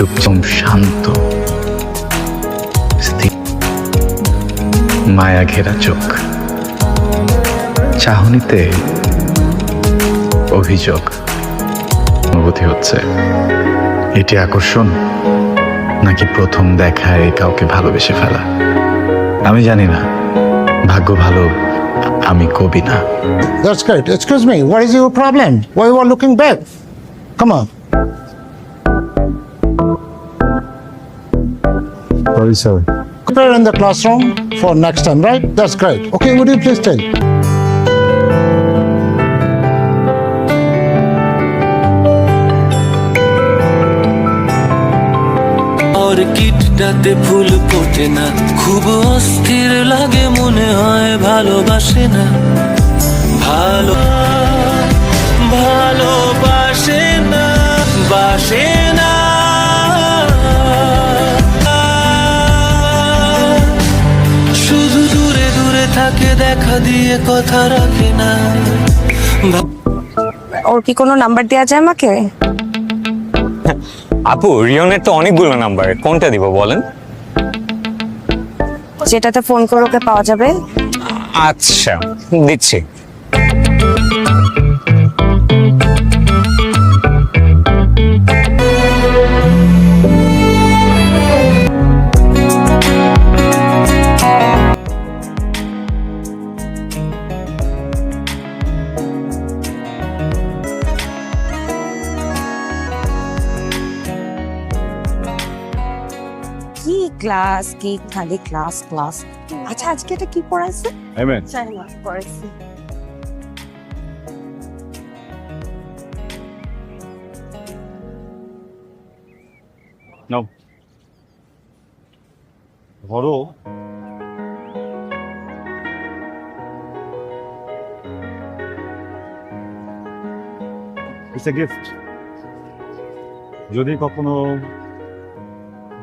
চুপচাপ শান্ত, স্থির, মায়া ঘেরা চোখ, চাহনিতে অভিযোগ। অনুভূতি হচ্ছে এটি আকর্ষণ নাকি প্রথম দেখায় কাউকে ভালোবেসে ফেলা। আমি জানি না, ভাগ্য ভালো আমি কবি না। That's great. Excuse me, what is your problem? Why you are looking back? Come on. Sorry, sir. Prepare in the classroom for next time, right? That's great. Okay, would you please tell? অর্কিডটাতে ফুল ফোটে না, খুব অস্থির লাগে, মনে হয় ভালোবাসে না, ভালোবাসে না, বাসে না। শুধু দূরে দূরে থাকে, দেখা দিয়ে কথা রাখে না। ওর কি কোনো নাম্বার দেওয়া যায় আমাকে? আপু, রিয়নের তো অনেকগুলো নাম্বার, কোনটা দিব বলেন? যেটাতে ফোন করে ওকে পাওয়া যাবে। আচ্ছা, দিচ্ছি। কি ক্লাস, কি খালি ক্লাস ক্লাস। আচ্ছা, আজকে এটা কি পড়াইছে? Amen. জানি না, পড়াইছে। No. ধরো, it's a gift. যদি কখনো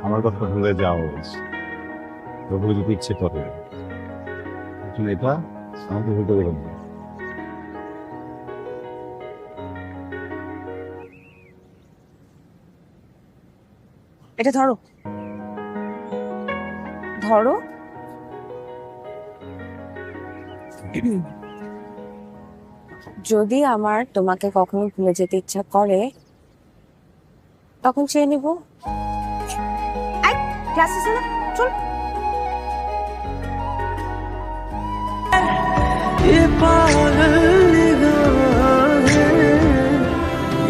আমার কথা ভুলে যাও, তবু যদি ইচ্ছে করে, তুমি এটা আমাকে ভুলতে দেবেন না। এটা ধরো, ধরো। যদি আমার তোমাকে কখনো ভুলে যেতে ইচ্ছা করে, তখন চেয়ে নিব। ক্লাস আছে না, চল। ये पागल निगाहें,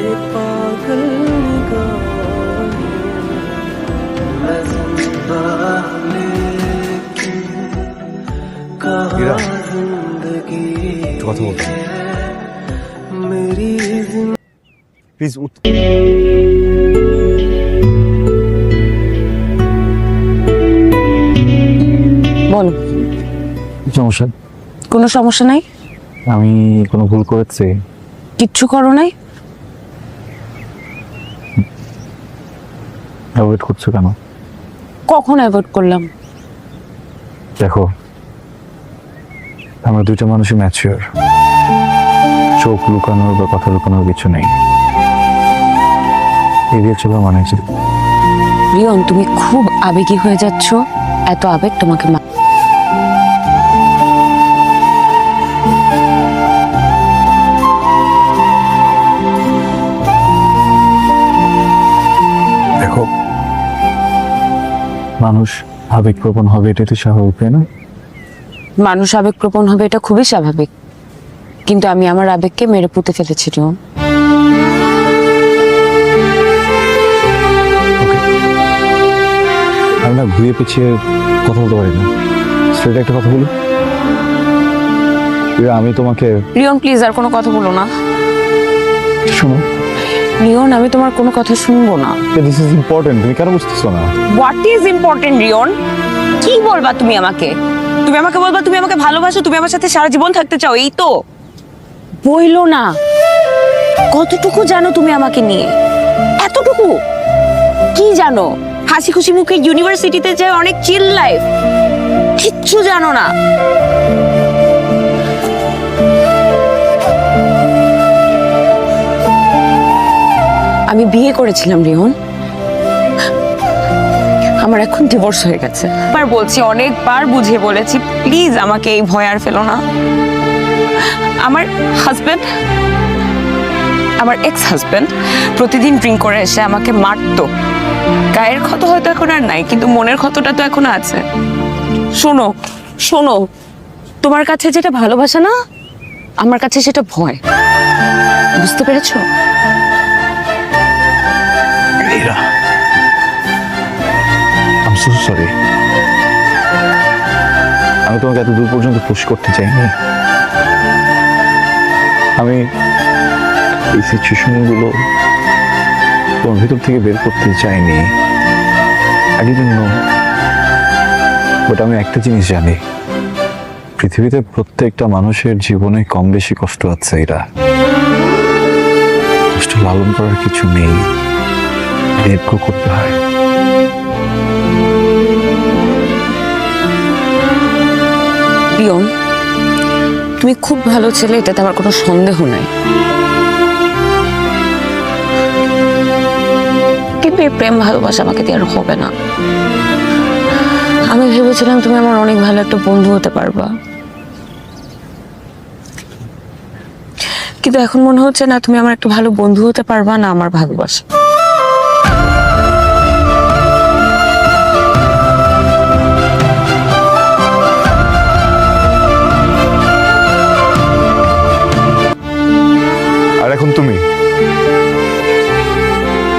ये पागल निगाहें, मैं जिंदा लेकिन कहाँ जिंदगी কথা বলছি, मेरी প্লিজ। বল। সমস্যা? কোনো সমস্যা নাই। আমি কোনো ভুল করেছি? কিচ্ছু করো নাই। অ্যাভয়েড করছো কেন? কখন অ্যাভয়েড করলাম? দেখো, আমরা দুইটা মানুষই ম্যাচিওর, চোখ লুকানোর বা কথা লুকানোর কিছু নেই, এড়িয়ে চলা মানে। রিয়ন, তুমি খুব আবেগী হয়ে যাচ্ছ। এত আবেগ তোমাকে দেখো, মানুষ আবেগপ্রবণ হবে, এটা তো স্বাভাবিক, তাই না? মানুষ আবেগপ্রবণ হবে, এটা খুবই স্বাভাবিক, কিন্তু আমি আমার আবেগকে মেরে পুঁতে ফেলেছি রিয়ন। আমি না ঘুরিয়ে পিছিয়ে কথা বলতে পারি না, সেটা একটা কথা বলি। আমি তোমাকে, রিয়ন প্লিজ আর কোনো কথা বলো না। শোনো রিয়ন, আমি তোমার কোনো কথা শুনবো না। দিস ইজ ইম্পর্টেন্ট, তুমি কেন বুঝতেছো না? What is important reason? কি বলবা তুমি আমাকে? তুমি আমাকে বলবা তুমি আমাকে ভালোবাসো, তুমি আমার সাথে সারা জীবন থাকতে চাও, এই তো? বইলো না। কতটুকু জানো তুমি আমাকে নিয়ে? এতটুকু? কি জানো? হাসি খুশি মুখে ইউনিভার্সিটিতে যায়, অনেক চিল লাইফ, কিচ্ছু জানো না। আমি বিয়ে করেছিলাম রিয়ন, আমার এখন ডিভোর্স হয়ে গেছে। বার বলছি, অনেকবার বুঝিয়ে বলেছি, প্লিজ আমাকে এই ভয় আর ফেলো না। আমার হাজবেন্ড, আমার এক্স হাজবেন্ড প্রতিদিন ড্রিঙ্ক করে এসে আমাকে মারতো। গায়ের ক্ষত হয়তো এখন আর নাই, কিন্তু মনের ক্ষতটা তো এখনো আছে। শোনো শোনো, তোমার কাছে যেটা ভালোবাসা না, আমার কাছে সেটা ভয়। বুঝতে পেরেছো? Ira, I am so sorry. আমি তোমাকে এত দূর পর্যন্ত পুশ করতে চাইনি। আমি এই সিচুয়েশনগুলো তোমার ভিতর থেকে বের করতে চাইনি। আই ডিডন্ট নো, বাট আমি একটা জিনিস জানি, পৃথিবীতে প্রত্যেকটা মানুষের জীবনে কম বেশি কষ্ট আছে। এরা কষ্ট লালন করার কিছু নেই, দীর্ঘ করতে হয়। রিয়ন, তুমি খুব ভালো ছেলে, এটাতে আমার কোনো সন্দেহ নাই, কিন্তু এই প্রেম ভালোবাসা আমাকে দিয়ে আর হবে না। আমি ভেবেছিলাম তুমি আমার অনেক ভালো একটা বন্ধু হতে পারবা, কিন্তু এখন মনে হচ্ছে না তুমি আমার একটা ভালো বন্ধু হতে পারবা না আমার ভালোবাসা। আর এখন তুমি,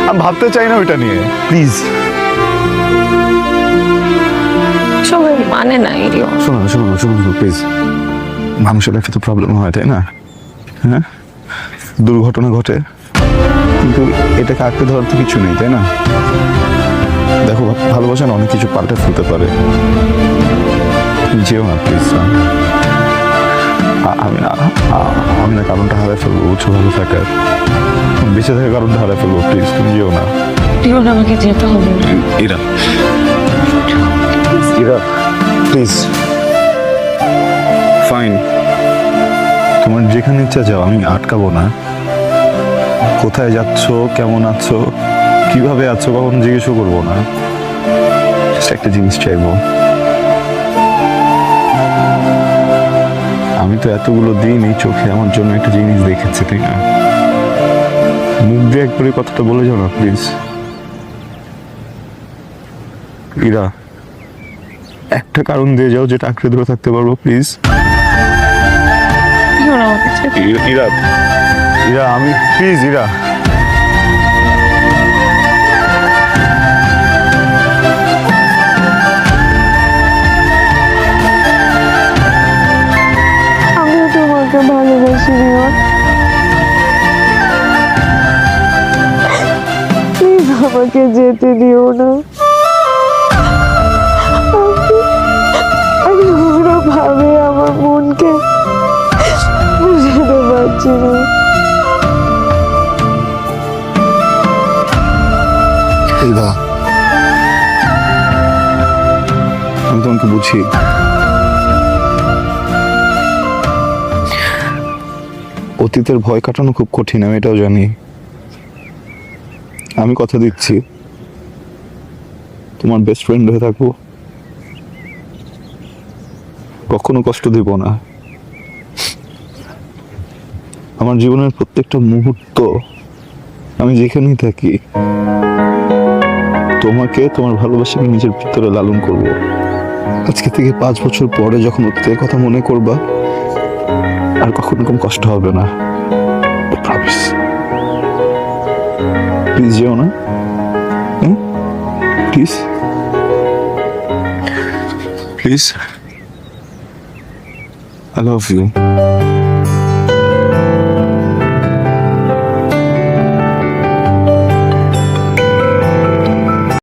আমি ভাবতে চাই না ওইটা নিয়ে, প্লিজ। সবাই মানে না রিয়ন। শোনো শোনো শোনো প্লিজ, মানুষের লাইফে তো প্রবলেম হয়, তাই না? হ্যাঁ, দুর্ঘটনা ঘটে, কিন্তু এটাকে আঁকড়ে ধরার তো কিছু নেই, তাই না? দেখো, ভালোবাসা না অনেক কিছু পাল্টে ফেলতে পারে। যেও না প্লিজ। আমি না কারণটা হারাই ফেলবো, বুঝছো? ভালো থাকার, বেঁচে থাকার কারণটা হারাই ফেলবো। প্লিজ তুমি যেও না। রিয়ন, আমাকে যেতে হবে। ইরা, ইরা প্লিজ। ফাইন, তোমার যেখানে ইচ্ছা যাও, আমি আটকাবো না। কোথায় যাচ্ছ, কেমন আছো, কিভাবে আছো, কখন জিজ্ঞেসও করবো না। Just একটা জিনিস চাইবো, আমি তো এতগুলো দিন এই চোখে আমার জন্য একটা জিনিস দেখেছি, তাই না? মুখ দিয়ে একবারই কথাটা বলে যাও না প্লিজ। ইরা, একটা কারণ দিয়ে যাও যেটা আঁকড়ে ধরে থাকতে পারবো, প্লিজ। রিয়ন, আমাকে যেতে ইরা, ইরা আমি প্লিজ, ইরা। আমিও তোমাকে ভালোবাসি রিয়ন, প্লিজ আমাকে যেতে দিও না। আমি কোনোভাবে আমার মনকে বুঝাতে পারছি না। ইরা, আমি তোমাকে বুঝি। অতীতের ভয় কাটানো খুব কঠিন, আমি এটাও জানি। আমি কথা দিচ্ছি, তোমার বেস্ট ফ্রেন্ড হয়ে থাকবো, কখনো কষ্ট দিব না। আমার জীবনের প্রত্যেকটা মুহূর্ত, আমি যেখানেই থাকি, তোমাকে, তোমার ভালোবাসাকে নিজের ভিতরে লালন করব। আজকে থেকে 5 বছর পরে যখন অতীতের কথা মনে করবা, আর কখনো কোনো কষ্ট হবে না। প্রমিস। প্লিজ যেও না, please please. I love you.